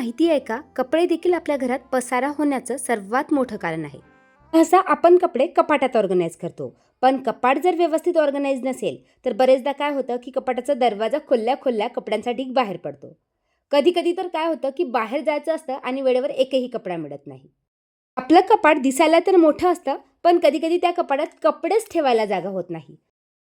माहिती आहे का, कपडे देखील आपल्या घरात पसारा होण्याचं सर्वात मोठं कारण आहे. सहसा आपण कपडे कपाटात ऑर्गनाईज करतो, पण कपाट जर व्यवस्थित ऑर्गनाईज नसेल तर बरेचदा काय होतं की कपाटाचा दरवाजा खोलल्या खोलल्या कपड्यांचा ढीग बाहेर पडतो. कधी कधी तर काय होतं की बाहेर जायचं असतं आणि वेळेवर एकही कपडा मिळत नाही. आपलं कपाट दिसायला तर मोठं असतं, पण कधी कधी त्या कपाटात कपडेच ठेवायला जागा होत नाही.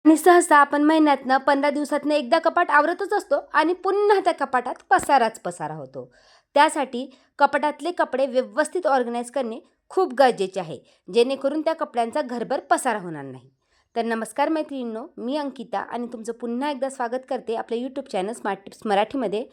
आणि सहसा आपण महिन्यातनं 15 दिवसातनं एकदा कपाट आवरतच असतो आणि पुन्हा त्या कपाटात पसाराच पसारा होतो. त्यासाठी कपाटातले कपडे व्यवस्थित ऑर्गनाईज करणे खूप गरजेचे आहे, जेणेकरून त्या कपड्यांचा घरभर पसारा होणार नाही. तर नमस्कार मैत्रिणींनो, मी अंकिता आणि तुमचं पुन्हा एकदा स्वागत करते आपल्या यूट्यूब चॅनल स्मार्ट टिप्स मराठीमध्ये.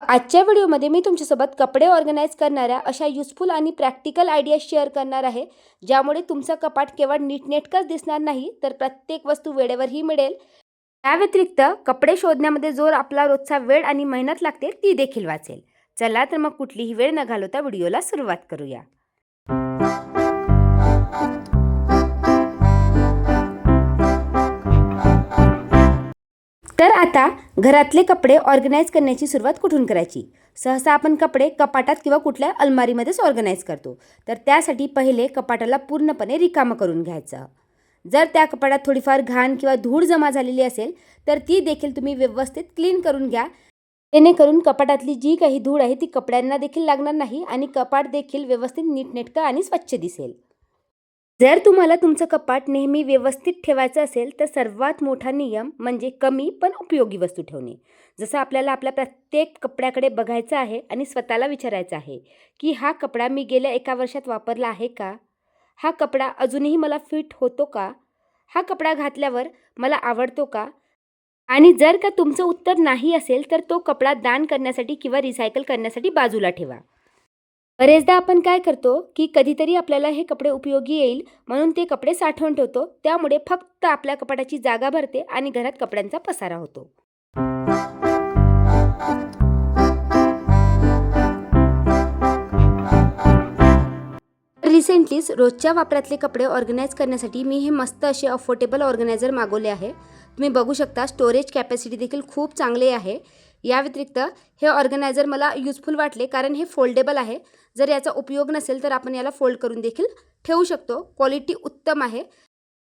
आजच्या व्हिडिओमध्ये मी तुमच्यासोबत कपडे ऑर्गनाईज करणाऱ्या अशा युजफुल आणि प्रॅक्टिकल आयडिया शेअर करणार आहे, ज्यामुळे तुमचं कपाट केवळ नीटनेटकंच दिसणार नाही तर प्रत्येक वस्तू वेळेवरही मिळेल. त्या व्यतिरिक्त कपडे शोधण्यामध्ये जो आपला रोजचा वेळ आणि मेहनत लागते ती देखील वाचेल. चला तर मग कुठलीही वेळ न घालवता व्हिडिओला सुरुवात करूया. तर आता घरातले कपडे ऑर्गनाईज करण्याची सुरुवात कुठून करायची? सहसा आपण कपडे कपाटात किंवा कुठल्या अलमारीमध्येच ऑर्गनाईज करतो. तर त्यासाठी पहिले कपाटाला पूर्णपणे रिकामं करून घ्यायचं. जर त्या कपाटात थोडीफार घाण किंवा धूळ जमा झालेली असेल तर ती देखील तुम्ही व्यवस्थित क्लीन करून घ्या, जेणेकरून कपाटातली जी काही धूळ आहे ती कपड्यांना देखील लागणार नाही आणि कपाट देखील व्यवस्थित नीटनेटकं आणि स्वच्छ दिसेल. जर तुम्हाला तुमचं कपाट नेहमी व्यवस्थित ठेवायचं असेल तर सर्वात मोठा नियम म्हणजे कमी पण उपयोगी वस्तू ठेवणे. जसं आपल्याला आपल्या प्रत्येक कपड्याकडे बघायचं आहे आणि स्वतःला विचारायचं आहे की हा कपडा मी गेल्या 1 वर्षात वापरला आहे का? हा कपडा अजूनही मला फिट होतो का? हा कपडा घातल्यावर मला आवडतो का? आणि जर का तुमचं उत्तर नाही असेल तर तो कपडा दान करण्यासाठी किंवा रिसायकल करण्यासाठी बाजूला ठेवा. बरेचदा आपण काय करतो की कधीतरी आपल्याला हे कपडे उपयोगी येईल म्हणून ते कपडे साठवून ठेवतो, त्यामुळे फक्त आपल्या कपाटाची जागा भरते आणि घरात कपड्यांचा पसारा होतो. रिसेंटलीच रोजच्या वापरातले कपडे ऑर्गनाईज करण्यासाठी मी हे मस्त असे अफोर्डेबल ऑर्गनायझर मागवले आहे. तुम्ही बघू शकता स्टोरेज कॅपॅसिटी देखील खूप चांगले आहे. या व्यतिरिक्त हे ऑर्गनायझर मला युजफुल वाटले कारण हे फोल्डेबल आहे. जर याचा उपयोग नसेल तर आपण याला फोल्ड करून देखील ठेवू शकतो. क्वालिटी उत्तम आहे.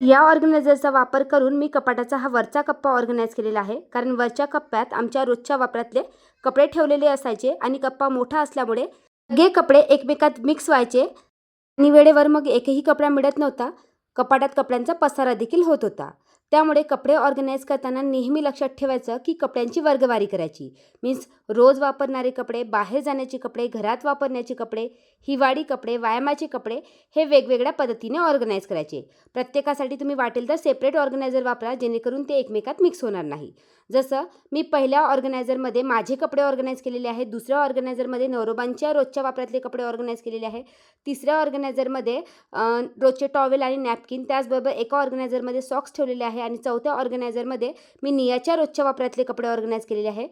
या ऑर्गनायझरचा वापर करून मी कपाटाचा हा वरचा कप्पा ऑर्गनाईज केलेला आहे, कारण वरच्या कप्प्यात आमच्या रोजच्या वापरातले कपडे ठेवलेले असायचे आणि कप्पा मोठा असल्यामुळे सगळे कपडे एकमेकात मिक्स व्हायचे आणि वेळेवर मग एकही कपडा मिळत नव्हता. कपाटात कपड्यांचा पसारा देखील होत होता. त्यामुळे कपडे ऑर्गनाईज करताना नेहमी लक्षात ठेवायचं की कपड्यांची वर्गवारी करायची. मीन्स रोज वापरणारे कपडे, बाहेर जाण्याचे कपडे, घरात वापरण्याचे कपडे, हिवाळी कपडे, व्यायामाचे कपडे हे वेगवेगळ्या पद्धतीने ऑर्गनाईज करायचे. प्रत्येकासाठी तुम्ही वाटेल तर सेपरेट ऑर्गनायझर वापरा, जेणेकरून ते एकमेकात मिक्स होणार नाही. जसं मी पहिल्या ऑर्गनायझरमध्ये माझे कपडे ऑर्गनाईज केलेले आहेत, दुसऱ्या ऑर्गनायझरमध्ये नवरोबांच्या रोजच्या वापरातले कपडे ऑर्गनाईज केलेले आहे, तिसऱ्या ऑर्गनायझरमध्ये रोजचे टॉवेल आणि नॅपकिन, त्याचबरोबर एका ऑर्गनायझरमध्ये सॉक्स ठेवलेले आहे आणि चौथ्या ऑर्गनायझरमध्ये मी नियाच्या रोजच्या वापरातले कपडे ऑर्गनाईज केलेले आहे.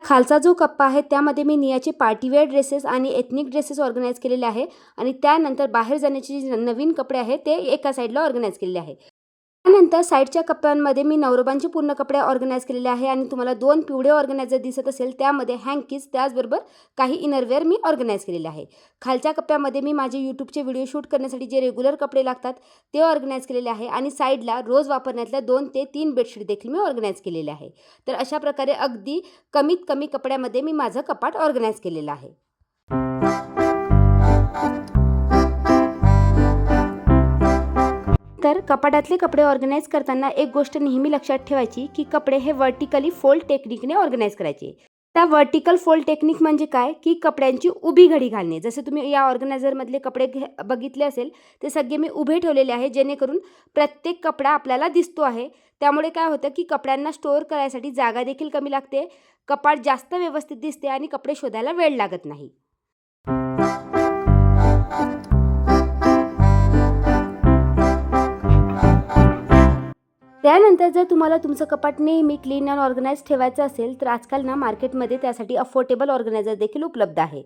खालचा जो कप्पा आहे त्यामध्ये मी नियाचे पार्टीवेअर ड्रेसेस आणि एथनिक ड्रेसेस ऑर्गनाईज केलेले आहे आणि त्यानंतर बाहेर जाण्याचे जे नवीन कपडे आहेत ते एका साईडला ऑर्गनाईज केलेले आहे. त्यानंतर साईडच्या कप्प्यांमध्ये मी नवरोबांचे पूर्ण कपडे ऑर्गनाईज केलेले आहे आणि तुम्हाला 2 पिवळे ऑर्गनायझर दिसत असेल त्यामध्ये हँकीज, त्याचबरोबर काही इनरवेअर मी ऑर्गनाईज केलेले आहे. खालच्या कप्प्यामध्ये मी माझे यूट्यूबचे व्हिडिओ शूट करण्यासाठी जे रेग्युलर कपडे लागतात ते ऑर्गनाईज केलेले आहे आणि साईडला रोज वापरण्यातल्या 2 ते 3 बेडशीट देखील मी ऑर्गनाईज केलेले आहे. तर अशा प्रकारे अगदी कमीत कमी कपड्यामध्ये मी माझं कपाट ऑर्गनाईज केलेलं आहे. तर कपाटातले कपडे ऑर्गनाईज करताना एक गोष्ट नेहमी लक्षात ठेवायची की कपडे हे वर्टिकली फोल्ड टेक्निकने ऑर्गनाईज करायचे. त्या वर्टिकल फोल्ड टेक्निक म्हणजे काय की कपड्यांची उभी घडी घालणे. जसे तुम्ही या ऑर्गनायझरमधले कपडे बघितले असेल ते सगळे मी उभे ठेवलेले आहे, जेणेकरून प्रत्येक कपडा आपल्याला दिसतो आहे. त्यामुळे काय होतं की कपड्यांना स्टोअर करायसाठी जागा देखील कमी लागते, कपाट जास्त व्यवस्थित दिसते आणि कपडे शोधायला वेळ लागत नाही. त्यानंतर जर तुम्हाला तुमचं कपाट नेहमी क्लीन अँड ऑर्गनाईज ठेवायचं असेल तर आजकाल मार्केटमध्ये त्यासाठी अफोर्डेबल ऑर्गनायझर देखील उपलब्ध आहे.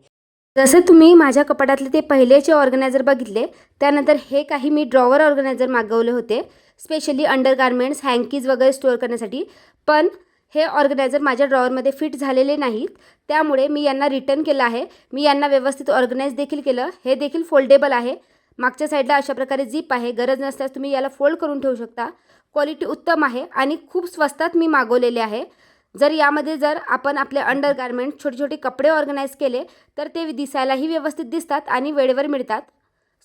जसं तुम्ही माझ्या कपाटातले ते पहिलेचे ऑर्गनायझर बघितले, त्यानंतर हे काही मी ड्रॉवर ऑर्गनायझर मागवले होते स्पेशली अंडरगार्मेंट्स, हँकीज वगैरे स्टोअर करण्यासाठी. पण हे ऑर्गनायझर माझ्या ड्रॉवरमध्ये फिट झालेले नाहीत, त्यामुळे मी यांना रिटर्न केलं आहे. मी यांना व्यवस्थित ऑर्गनाइज देखील केलं. हे देखील फोल्डेबल आहे. मागच्या साईडला अशा प्रकारे झिप आहे. गरज नसल्यास तुम्ही याला फोल्ड करून ठेवू शकता. क्वालिटी उत्तम आहे आणि खूप स्वस्तात मी मागवलेले आहे. जर आपण आपले अंडरगारमेंट छोटे छोटे कपडे ऑर्गनाइज केले तर ते दिसायलाही व्यवस्थित दिसतात आणि वेळेवर मिळतात.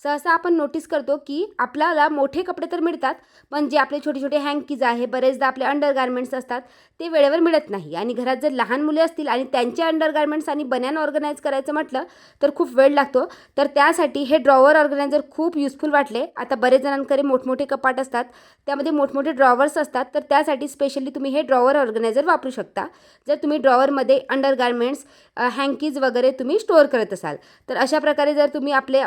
सहसा आपण नोटीस करतो की आपल्याला मोठे कपडे तर मिळतात, पण जे आपले छोटे छोटे हँकीज आहे, बरेचदा आपले अंडरगारमेंट्स असतात, ते वेळेवर मिळत नाही. आणि घरात जर लहान मुले असतील आणि त्यांचे अंडरगारमेंट्स आणि बन्यान ऑर्गनाइज करायचं म्हटलं तर खूप वेळ लागतो. तर त्यासाठी हे ड्रॉवर ऑर्गनायझर खूप युजफुल वाटले. आता बरेच जणांकडे मोठमोठे कपाट असतात, त्यामध्ये मोठमोठे ड्रॉवर्स असतात, तर त्यासाठी स्पेशली तुम्ही हे ड्रॉवर ऑर्गनायझर वापरू शकता. जर तुम्ही ड्रॉवरमध्ये अंडरगारमेंट्स, हँकीज वगैरे तुम्ही स्टोअर करत असाल, तर अशा प्रकारे जर तुम्ही आपले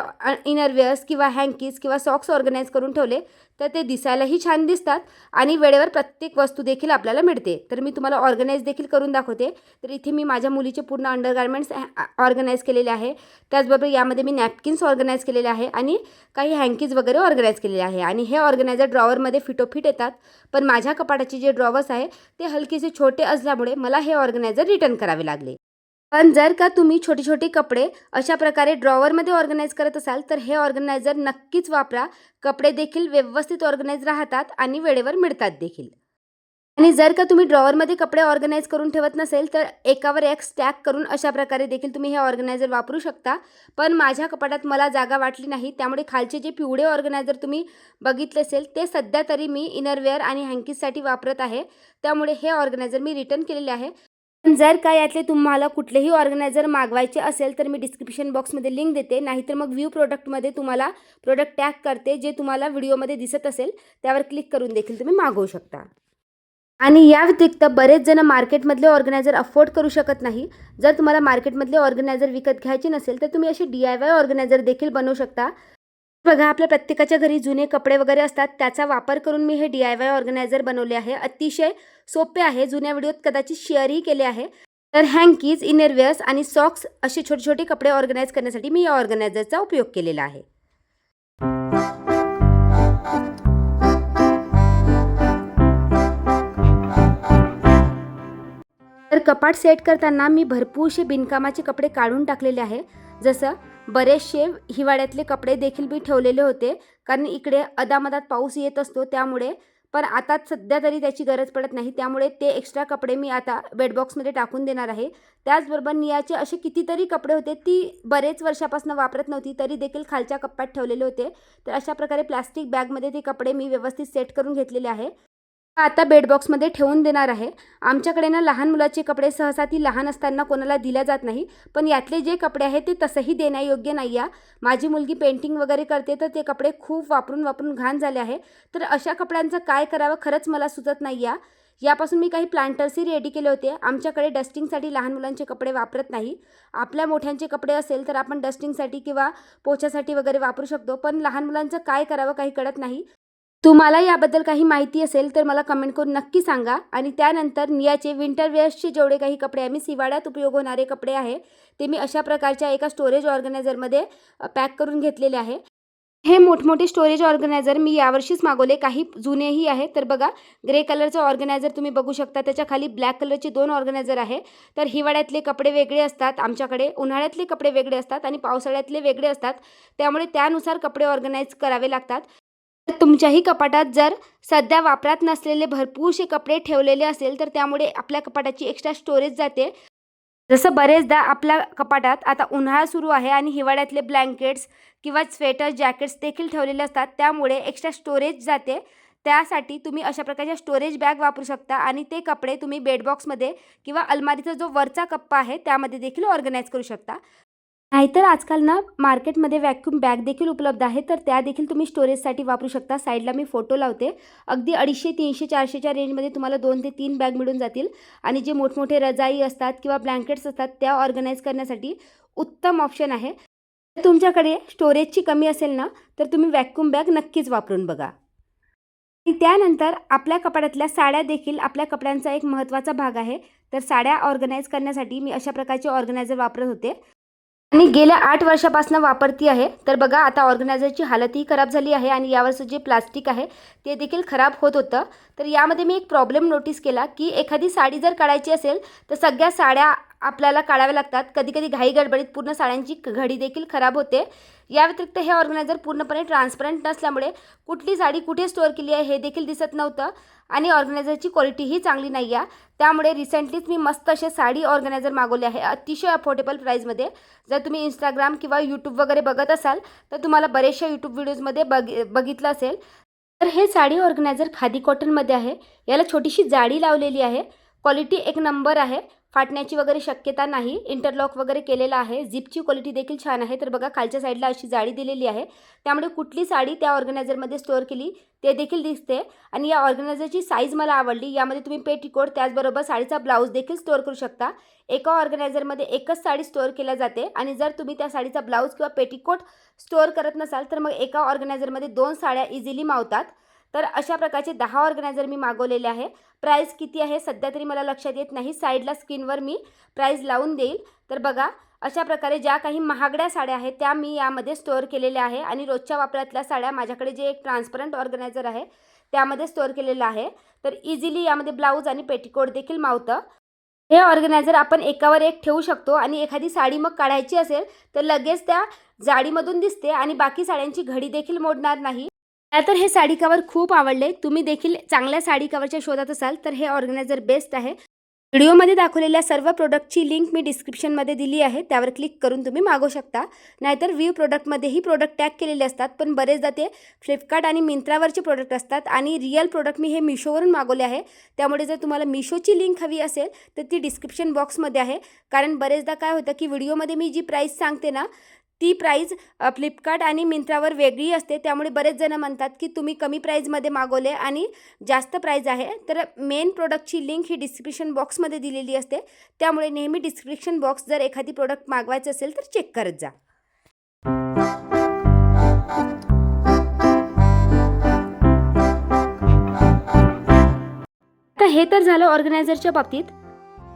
इनरवेअर्स किंवा हँकीज किंवा सॉक्स ऑर्गनाइज करून ठेवले तर ते दिसायलाही छान दिसतात आणि वेळेवर प्रत्येक वस्तू देखील आपल्याला मिळते. तर मी तुम्हाला ऑर्गनाइज देखील करून दाखवते. तर इथे मी माझ्या मुलीचे पूर्ण अंडरगारमेंट्स ऑर्गनाइज केलेले आहे. त्याचबरोबर यामध्ये मी नॅपकिन्स ऑर्गनाइज केलेले आहे आणि काही हँकीज वगैरे ऑर्गनाइज केलेले आहे. आणि हे ऑर्गनायझर ड्रॉवरमध्ये फिटोफिट येतात, पण माझ्या कपाटाचे जे ड्रॉवर्स आहे ते हलकेसे छोटे असल्यामुळे मला हे ऑर्गनायझर रिटर्न करावे लागले. पण जर का तुम्ही छोटे छोटे कपडे अशा प्रकारे ड्रॉवरमध्ये ऑर्गनाइज करत असाल तर हे ऑर्गनायझर नक्कीच वापरा. कपडे देखील व्यवस्थित ऑर्गनाइज राहतात आणि वेळेवर मिळतात देखील. आणि जर का तुम्ही ड्रॉवरमध्ये कपडे ऑर्गनाइज करून ठेवत नसेल तर एकावर एक स्टॅक करून अशा प्रकारे देखील तुम्ही हे ऑर्गनायझर वापरू शकता. पण माझ्या कपाटात मला जागा वाटली नाही, त्यामुळे खालचे जे पिवळे ऑर्गनायझर तुम्ही बघितले असेल ते सध्या तरी मी इनरवेअर आणि हँकीजसाठी वापरत आहे. त्यामुळे हे ऑर्गनायझर मी रिटर्न केलेले आहे. पण जर का यातले तुम्हाला कुठलेही ऑर्गनायझर मागवायचे असेल तर मी डिस्क्रिप्शन बॉक्समध्ये लिंक देते, नाहीतर मग व्ह्यू प्रोडक्टमध्ये तुम्हाला प्रोडक्ट टॅग करते, जे तुम्हाला व्हिडिओमध्ये दिसत असेल त्यावर क्लिक करून देखील तुम्ही मागवू शकता. आणि या व्यतिरिक्त बरेच जण मार्केटमधले ऑर्गनायझर अफोर्ड करू शकत नाही. जर तुम्हाला मार्केटमधले ऑर्गनायझर विकत घ्यायचे नसेल तर तुम्ही असे DIY ऑर्गनायझर देखील बनवू शकता. बघा, आपल्या प्रत्येकाच्या घरी जुने कपडे वगैरे असतात, त्याचा वापर करून मी हे DIY ऑर्गनायझर बनवले आहे. अतिशय सोपे आहे. जुन्या व्हिडिओत कदाचित शेअरही केले आहे. तर हँकीज, इनरवेअर्स आणि सॉक्स असे छोटे छोटे कपडे ऑर्गनाइज करण्यासाठी मी या ऑर्गनायझरचा उपयोग केलेला आहे. तर कपाट सेट करताना मी भरपूरसे बिनकामाचे कपडे काढून टाकलेले आहे. जसं बरेचसे हिवाळ्यातले कपडे देखील मी ठेवलेले होते, कारण इकडे अदामदात पाऊस येत असतो त्यामुळे. पण आता सध्या तरी त्याची गरज पडत नाही, त्यामुळे ते एक्स्ट्रा कपडे मी आता बेडबॉक्समध्ये टाकून देणार आहे. त्याचबरोबर नियाचे असे कितीतरी कपडे होते, ती बरेच वर्षापासून वापरत नव्हती, तरी देखील खालच्या कप्प्यात ठेवलेले होते. तर अशा प्रकारे प्लास्टिक बॅगमध्ये ते कपडे मी व्यवस्थित सेट करून घेतलेले आहे. आता बेडबॉक्समध्ये ठेवून देणार आहे. आमच्याकडे ना लहान मुलाचे कपडे सहसा ती लहान असताना कोणाला दिल्या जात नाही, पण यातले जे कपडे आहेत ते तसंही देण्यायोग्य नाही आहे. माझी मुलगी पेंटिंग वगैरे करते, तर ते कपडे खूप वापरून वापरून घाण झाले आहे. तर अशा कपड्यांचं काय करावं खरंच मला सुचत नाही आहे. यापासून मी काही प्लांटर्सही रेडी केले होते. आमच्याकडे डस्टिंगसाठी लहान मुलांचे कपडे वापरत नाही. आपल्या मोठ्यांचे कपडे असेल तर आपण डस्टिंगसाठी किंवा पोछासाठी वगैरे वापरू शकतो, पण लहान मुलांचं काय करावं काही कळत नाही. तुम्हाला याबद्दल काही माहिती असेल तर मला कमेंट करून नक्की सांगा. आणि त्यानंतर नियाचे विंटर वेअर्सचे जेवढे काही कपडे आहे, मी हिवाळ्यात उपयोग होणारे कपडे आहे, ते मी अशा प्रकारच्या एका स्टोरेज ऑर्गनायझरमध्ये पॅक करून घेतलेले आहे. हे मोठमोठे स्टोरेज ऑर्गनायझर मी यावर्षीच मागवले, काही जुनेही आहे. तर बघा, ग्रे कलरचं ऑर्गनायझर तुम्ही बघू शकता, त्याच्या खाली ब्लॅक कलरचे 2 ऑर्गनायझर आहे. तर हिवाळ्यातले कपडे वेगळे असतात आमच्याकडे, उन्हाळ्यातले कपडे वेगळे असतात आणि पावसाळ्यातले वेगळे असतात, त्यामुळे त्यानुसार कपडे ऑर्गनाइज करावे लागतात. तर तुमच्याही कपाटात जर सध्या वापरात नसलेले भरपूरसे कपडे ठेवलेले असेल तर त्यामुळे आपल्या कपाटाची एक्स्ट्रा स्टोरेज जाते. जसं बरेचदा आपल्या कपाटात आता उन्हाळा सुरू आहे आणि हिवाळ्यातले ब्लँकेट्स किंवा स्वेटर, जॅकेट्स देखील ठेवलेले असतात, त्यामुळे एक्स्ट्रा स्टोरेज जाते. त्यासाठी तुम्ही अशा प्रकारच्या स्टोरेज बॅग वापरू शकता आणि ते कपडे तुम्ही बेडबॉक्समध्ये किंवा अलमारीचा जो वरचा कप्पा आहे त्यामध्ये देखील ऑर्गनाइज करू शकता. नाहीतर आजकाल ना मार्केटमध्ये व्हॅक्यूम बॅग देखील उपलब्ध आहे, तर त्या देखील तुम्ही स्टोरेजसाठी वापरू शकता. साईडला मी फोटो लावते. अगदी 250, 300, 400च्या रेंजमध्ये तुम्हाला 2 ते 3 बॅग मिळून जातील. आणि जे मोठमोठे रजाई असतात किंवा ब्लँकेट्स असतात त्या ऑर्गनाइज करण्यासाठी उत्तम ऑप्शन आहे. तुमच्याकडे स्टोरेजची कमी असेल ना तर तुम्ही व्हॅक्यूम बॅग नक्कीच वापरून बघा. आणि त्यानंतर आपल्या कपाटातल्या साड्या देखील आपल्या कपड्यांचा एक महत्त्वाचा भाग आहे. तर साड्या ऑर्गनाइज करण्यासाठी मी अशा प्रकारचे ऑर्गनायझर वापरत होते. आणि गेल्या 8 वर्षापासून वापरती आहे. तर बघा आता ऑर्गनायझरची हालतही खराब झाली आहे आणि यावरचं जे प्लास्टिक आहे ते देखील खराब होत होतं. तर यामध्ये मी एक प्रॉब्लेम नोटीस केला की एखादी साडी जर काढायची असेल तर सगळ्या साड्या आपल्याला काढाव्या लागतात. कधी-कधी घाई गडबडीत पूर्ण साड्यांची घडी देखील खराब होते. या व्यतिरिक्त हे ऑर्गनायझर पूर्णपणे ट्रान्सपरंट नसल्यामुळे कुठली साडी कुठे स्टोअर केली आहे हे देखील दिसत नव्हतं आणि ऑर्गनायझरची क्वालिटीही चांगली नाही आहे. त्यामुळे रिसेंटलीच मी मस्त असे साडी ऑर्गनायझर मागवले आहे अतिशय अफोर्डेबल प्राईसमध्ये. जर तुम्ही इंस्टाग्राम किंवा यूट्यूब वगैरे बघत असाल तर तुम्हाला बरेचशा यूट्यूब व्हिडिओजमध्ये बघितलं असेल. तर हे साडी ऑर्गनायझर खादी कॉटनमध्ये आहे. याला छोटीशी जाडी लावलेली आहे. क्वालिटी एक नंबर आहे. फाटण्याची वगैरे शक्यता नाही. इंटरलॉक वगैरे केलेला आहे. झिपची क्वालिटी देखील छान आहे. तर बघा खालच्या साईडला अशी जाडी दिलेली आहे. त्यामुळे कुठली साडी त्या ऑर्गनायझरमध्ये स्टोअर केली ते देखील दिसते. आणि या ऑर्गनायझरची साईज मला आवडली. यामध्ये तुम्ही पेटीकोट त्याचबरोबर साडीचा ब्लाऊज देखील स्टोअर करू शकता. एका ऑर्गनायझरमध्ये एकच साडी स्टोअर केल्या जाते आणि जर तुम्ही त्या साडीचा ब्लाऊज किंवा पेटीकोट स्टोअर करत नसाल तर मग एका ऑर्गनायझरमध्ये 2 साड्या इझिली मावतात. तर अशा प्रकारचे 10 ऑर्गनायझर मी मागवलेले आहे. प्राईस किती आहे सध्या तरी मला लक्षात येत नाही. साईडला स्क्रीनवर मी प्राईस लावून देईल. तर बघा अशा प्रकारे ज्या काही महागड्या साड्या आहेत त्या मी यामध्ये स्टोअर केलेल्या आहे आणि रोजच्या वापरातल्या साड्या माझ्याकडे जे एक ट्रान्सपरंट ऑर्गनायझर आहे त्यामध्ये स्टोअर केलेलं आहे. तर इझिली यामध्ये ब्लाऊज आणि पेटीकोट देखील मावतं. हे ऑर्गनायझर आपण एकावर एक ठेवू शकतो आणि एखादी साडी मग काढायची असेल तर लगेच त्या जाडीमधून दिसते आणि बाकी साड्यांची घडी देखील मोडणार नाही. मला तर हे साडी कवर खूप आवडले. तुम्ही देखील चांगल्या साडी कवरच्या शोधात असाल तर हे ऑर्गनायझर बेस्ट आहे. व्हिडिओमध्ये दाखवलेल्या सर्व प्रोडक्टची लिंक मी डिस्क्रिप्शनमध्ये दिली आहे. त्यावर क्लिक करून तुम्ही मागवू शकता. नाहीतर व्ह्यू प्रोडक्टमध्येही प्रोडक्ट टॅग केलेले असतात पण बरेचदा ते फ्लिपकार्ट आणि मिंत्रावरचे प्रोडक्ट असतात आणि रिअल प्रोडक्ट मी हे मिशोवरून मागवले आहे. त्यामुळे जर तुम्हाला मिशोची लिंक हवी असेल तर ती डिस्क्रिप्शन बॉक्समध्ये आहे. कारण बरेचदा काय होतं की व्हिडिओमध्ये मी जी प्राईस सांगते ना ती प्राईज फ्लिपकार्ट आणि मिंत्रावर वेगळी असते. त्यामुळे बरेच जण म्हणतात की तुम्ही कमी प्राईजमध्ये मागवले आणि जास्त प्राईज आहे. तर मेन प्रोडक्टची लिंक ही डिस्क्रिप्शन बॉक्समध्ये दिलेली असते. त्यामुळे नेहमी डिस्क्रिप्शन बॉक्स जर एखादी प्रोडक्ट मागवायचं असेल तर चेक करत जा. आता हे तर झालं ऑर्गनायझरच्या बाबतीत.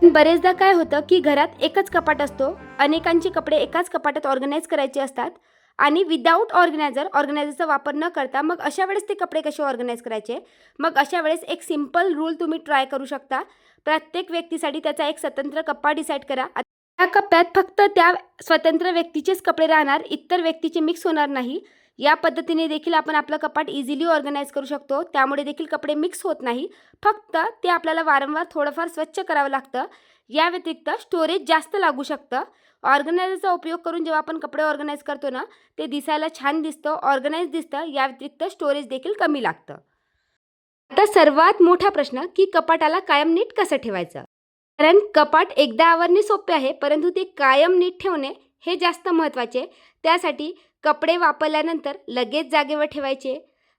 बरेचदा काय होतं की घरात एकच कपाट असतो. अनेकांचे कपडे एकाच कपाटात ऑर्गनाइज करायचे असतात आणि विदाऊट ऑर्गनायझरचा वापर न करता मग अशा वेळेस ते कपडे कसे ऑर्गनाइज करायचे. मग अशा वेळेस एक सिंपल रूल तुम्ही ट्राय करू शकता. प्रत्येक व्यक्तीसाठी त्याचा एक स्वतंत्र कप्पा डिसाईड करा. त्या कप्प्यात फक्त त्या स्वतंत्र व्यक्तीचेच कपडे राहणार, इतर व्यक्तीचे मिक्स होणार नाही. या पद्धतीने देखील आपण आपलं कपाट इझिली ऑर्गनाइज करू शकतो. त्यामुळे देखील कपडे मिक्स होत नाही. फक्त ते आपल्याला वारंवार थोडंफार स्वच्छ करावं लागतं. या व्यतिरिक्त स्टोरेज जास्त लागू शकतं. ऑर्गनायझरचा उपयोग करून जेव्हा आपण कपडे ऑर्गनाइज करतो ना ते दिसायला छान दिसतं, ऑर्गनाइज दिसतं. या व्यतिरिक्त स्टोरेज देखील कमी लागतं. आता सर्वात मोठा प्रश्न की कपाटाला कायम नीट कसं ठेवायचं. कारण कपाट एकदा आवरणे सोपे आहे परंतु ते कायम नीट ठेवणे हे जास्त महत्त्वाचे. त्यासाठी कपडे वापरल्यानंतर लगेच जागेवर ठेवायचे.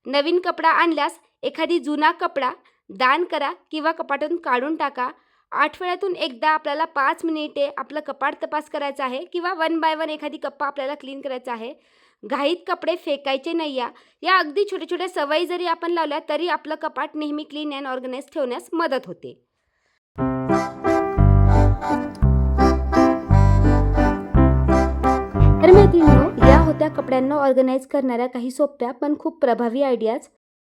नवीन कपडा आणल्यास एखादी जुना कपडा दान करा किंवा कपाटातून काढून टाका. आठवड्यातून एकदा आपल्याला 5 मिनिटे आपलं कपाट तपास करायचं आहे किंवा 1 बाय 1 एखादी कप्पा आपल्याला क्लीन करायचा आहे. घाईत कपडे फेकायचे नाही. या अगदी छोट्या छोट्या सवयी जरी आपण लावल्या तरी आपलं कपाट नेहमी क्लीन अँड ऑर्गनाइज ठेवण्यास मदत होते. तर मैत्रिणींनो या होत्या कपड्यांना ऑर्गनाइज करणाऱ्या काही सोप्या पण खूप प्रभावी आयडियाज.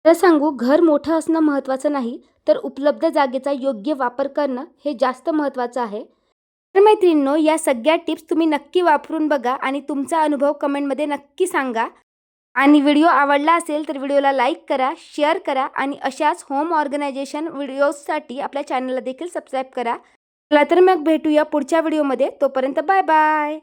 तर सांगू घर मोठं असणं महत्त्वाचं नाही तर उपलब्ध जागेचा योग्य वापर करणं हे जास्त महत्त्वाचं आहे. तर मैत्रिणींनो या सगळ्या टिप्स तुम्ही नक्की वापरून बघा आणि तुमचा अनुभव कमेंटमध्ये नक्की सांगा. आणि व्हिडिओ आवडला असेल तर व्हिडिओला लाईक करा, शेअर करा आणि अशाच होम ऑर्गनायझेशन व्हिडिओजसाठी आपल्या चॅनलला देखील सबस्क्राईब करा. चला तर मग भेटूया पुढच्या व्हिडिओमध्ये. तोपर्यंत बाय बाय.